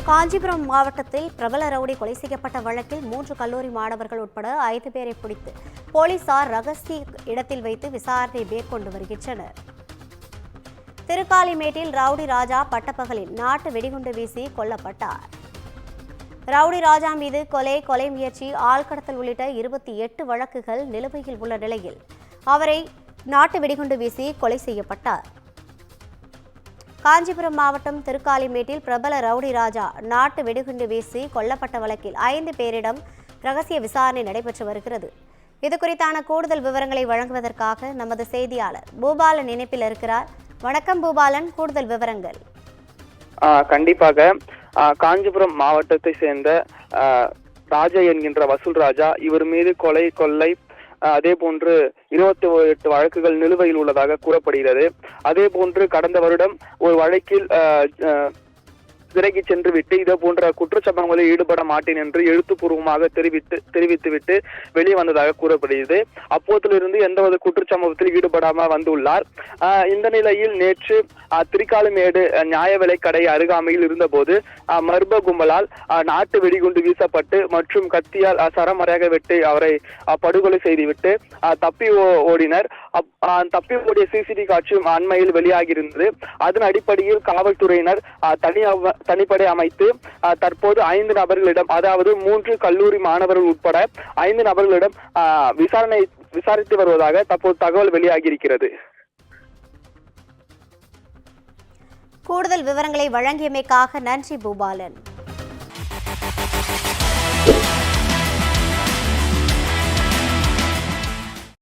காஞ்சிபுரம் மாவட்டத்தில் பிரபல ரவுடி கொலை செய்யப்பட்ட வழக்கில் 3 கல்லூரி மாணவர்கள் உட்பட 5 பேரை பிடித்து போலீசார் ரகசிய இடத்தில் வைத்து விசாரணை மேற்கொண்டு வருகின்றனர். திருக்காலிமேட்டில் ரவுடி ராஜா பட்டப்பகலில் நாட்டு வெடிகுண்டு வீசி கொல்லப்பட்டார். ரவுடி ராஜா மீது கொலை முயற்சி, ஆள்கடத்தல் உள்ளிட்ட 28 வழக்குகள் நிலுவையில் உள்ள நிலையில் அவரை நாட்டு வெடிகுண்டு வீசி கொலை செய்யப்பட்டார். காஞ்சிபுரம் மாவட்டம் திருக்காலிமேட்டில் பிரபல ரவுடி ராஜா நாட்டு வெடிகுண்டு வீசி கொல்லப்பட்ட வழக்கில் 5 பேரிடம் ரகசிய விசாரணை நடைபெற்று வருகிறது. இதுகுறித்தான கூடுதல் விவரங்களை வழங்குவதற்காக நமது செய்தியாளர் பூபாலன் இணைப்பில் இருக்கிறார். வணக்கம் பூபாலன், கூடுதல் விவரங்கள். கண்டிப்பாக காஞ்சிபுரம் மாவட்டத்தை சேர்ந்த ராஜா என்கின்ற வசூல் ராஜா, இவர் மீது கொள்ளை அதே போன்று 28 வழக்குகள் நிலுவையில் உள்ளதாக கூறப்படுகிறது. அதே போன்று கடந்த வருடம் ஒரு வழக்கில் சிறைக்கு சென்று விட்டு இதே போன்ற குற்றச்சம்பவங்களில் ஈடுபட மாட்டேன் என்று எழுத்துப்பூர்வமாக தெரிவித்துவிட்டு வெளியே வந்ததாக கூறப்படுகிறது. அப்போதிலிருந்து எந்தவித குற்றச்சம்பவத்தில் ஈடுபடாமல் வந்துள்ளார். இந்த நிலையில் நேற்று திருக்காலிமேடு நியாய விலைக்கடை அருகாமையில் இருந்தபோது மர்ம கும்பலால் நாட்டு வெடிகுண்டு வீசப்பட்டு மற்றும் கத்தியால் சரமறையாக வெட்டி அவரை படுகொலை செய்துவிட்டு தப்பி ஓடினர். தப்பி ஓடிய சிசிடிவி காட்சியும் அண்மையில் வெளியாகியிருந்தது. அதன் அடிப்படையில் காவல்துறையினர் தனிப்படை அமைத்து தற்போது 5 நபர்களிடம், அதாவது 3 கல்லூரி மாணவர்கள் உட்பட 5 நபர்களிடம் விசாரித்து வருவதாக தற்போது தகவல் வெளியாகியிருக்கிறது. கூடுதல் விவரங்களை வழங்கியமைக்காக நன்றி பூபாலன்.